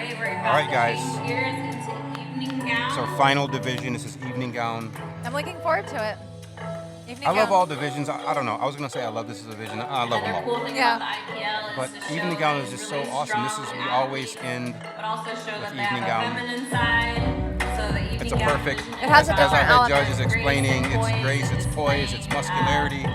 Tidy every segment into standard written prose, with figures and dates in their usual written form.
All right, guys. So final division. This is evening gown. I'm looking forward to it. I love all divisions. I don't know. I was gonna say I love this division. I love them all. Yeah. But evening gown is just so awesome. This is we always end with evening gown. It's a perfect. It has a as our different head element. judge is explaining, it's grace, it's poise, it's muscularity.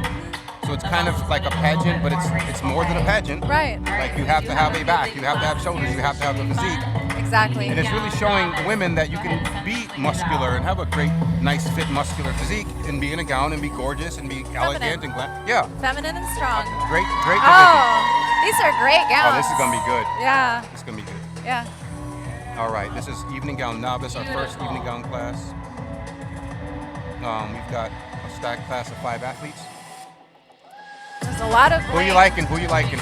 So it's kind of like a pageant, but it's more than a pageant. Right. Like you have to have a back, you have to have shoulders, you have to have a physique. Exactly. And it's really showing women that you can be muscular and have a great, nice, fit, muscular physique and be in a gown and be gorgeous and be elegant and glam. Yeah. Feminine and strong. Great division. Oh, these are great gowns. Oh, this is going to be good. Yeah. It's going to be good. Yeah. All right, this is evening gown novice, our first evening gown class. We've got a stacked class of 5 athletes. There's a lot of Who you liking? Who you liking?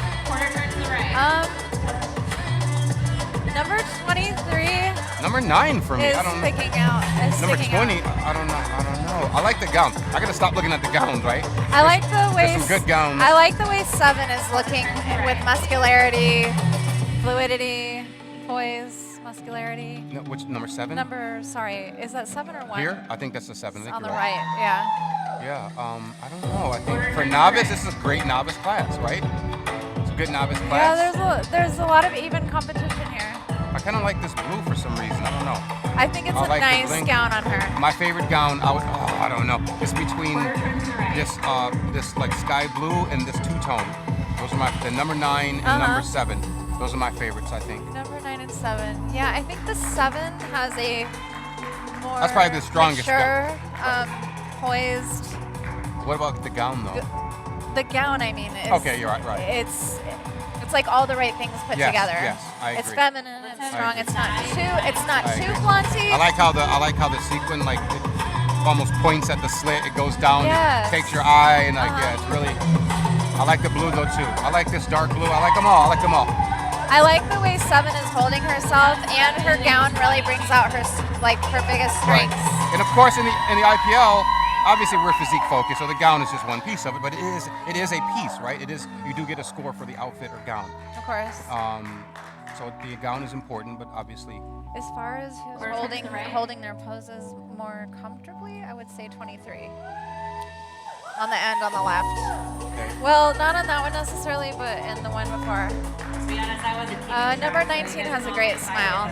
Number 23 Number 9 for me. is I don't know. sticking out. Number 20. I don't know. I like the gown. I gotta stop looking at the gowns, right? I like the way There's some good gowns. I like the way 7 is looking with muscularity, fluidity, poise, muscularity. No, which number 7? Sorry, is that 7 or 1? Here? I think that's the 7. I think On the you're right, yeah. Yeah. I don't know. I think for novice, this is a great novice class, right? It's a good novice class. Yeah, there's a lot of even competition here. I kind of like this blue for some reason. I don't know. I think it's I a like the nice bling. gown on her. My favorite gown, I don't know. It's between this like sky blue and this two-tone. Those are the number 9 and number 7. Those are my favorites, I think. Number 9 and 7. Yeah, I think the 7 has a more That's probably the strongest mature, poised. What about the gown, though? The gown, I mean, is, Okay, you're right. It's like all the right things put together. Yes, I agree. It's feminine, it's strong. agree. It's not too flaunty. I like how the sequin like it almost points at the slit. It goes down, Yes. it takes your eye, and it's really. I like the blue though too. I like this dark blue. I like them all. I like the way 7 is holding herself, and her gown really brings out her biggest strengths. Right. And of course, in the IPL, obviously we're physique focused, so the gown is just one piece of it. But it is a piece, right? It is. You do get a score for the outfit or gown. Of course. So the gown is important, but obviously. As far as who's holding their poses more comfortably, I would say 23. On the end on the left. Okay. Well, not on that one necessarily, but in the one before. To be honest, I wasn't Number 19 has a great smile.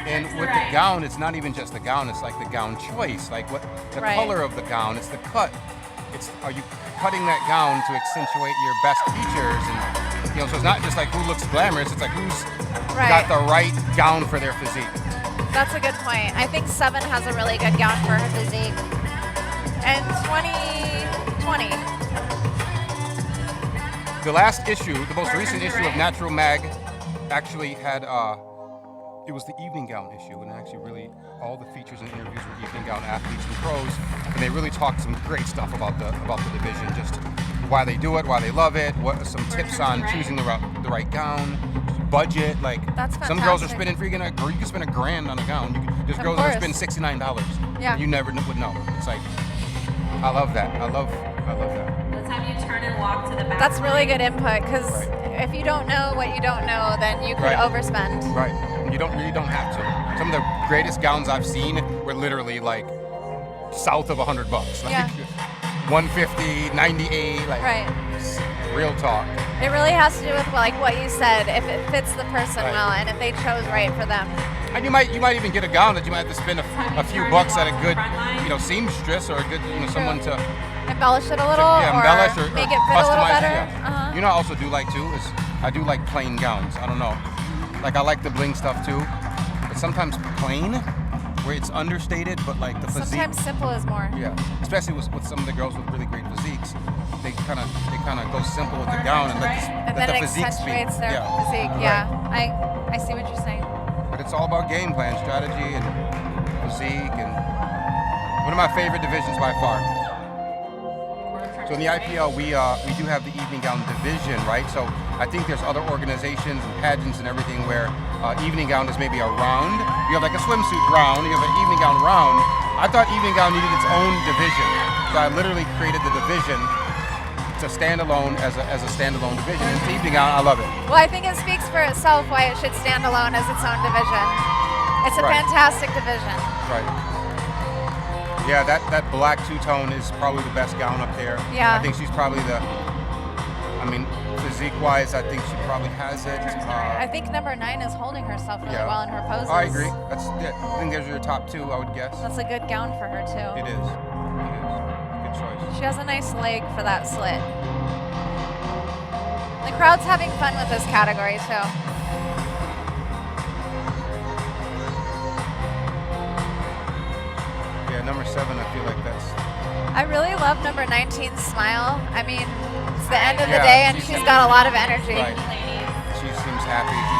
And with the gown, it's not even just the gown, it's like the gown choice. Like what the color of the gown, it's the cut. Are you cutting that gown to accentuate your best features? And so it's not just like who looks glamorous, it's like who's got the right gown for their physique. That's a good point. I think 7 has a really good gown for her physique. And 20. The last issue, the most recent issue of Natural Mag actually had it was the evening gown issue, and actually really all the features and interviews were evening gown athletes and pros, and they really talked some great stuff about the division, just why they do it, why they love it, what are some tips on choosing the right gown, budget. Like some girls are spending you can spend $1,000 on a gown. There's girls that spend $69. Yeah. You never would know. It's like I love that. I love that. Let's have you turn and walk to the back. That's really good input, because if you don't know what you don't know, then you could overspend. Right. You really don't have to. Some of the greatest gowns I've seen were literally like south of $100. Like 150, 98, like real talk. It really has to do with what you said, if it fits the person well and if they chose right for them. And you might even get a gown that you might have to spend a few bucks at a good, seamstress or a good, someone to embellish it a little, embellish or make it fit a little better. Yeah. You know, I also do like too is I do like plain gowns. I don't know, like I like the bling stuff too, but sometimes plain, where it's understated, but like the physique. Sometimes simple is more. Yeah, especially with some of the girls with really great physiques, they kind of go simple with the gown and let the physique speak. And then it accentuates their physique. Yeah, I see what you're saying. But it's all about game plan, strategy, and physique, and one of my favorite divisions by far. So in the IPL, we do have the evening gown division, right? So I think there's other organizations and pageants and everything where evening gown is maybe a round. You have like a swimsuit round, you have an evening gown round. I thought evening gown needed its own division. So I literally created the division it's a standalone as a standalone division. And it's evening out. I love it. Well, I think it speaks for itself why it should stand alone as its own division. It's a fantastic division. Right. Yeah, that black two-tone is probably the best gown up there. Yeah. I think she's probably physique-wise, I think she probably has it. I think number 9 is holding herself really well in her poses. I agree. I think those are your top 2, I would guess. That's a good gown for her, too. It is. Good choice. She has a nice leg for that slit. The crowd's having fun with this category, too. Yeah, number 7, I feel like that's... I really love number 19's smile. I mean, it's the end of the day, and she's got a lot of energy. Right. She seems happy.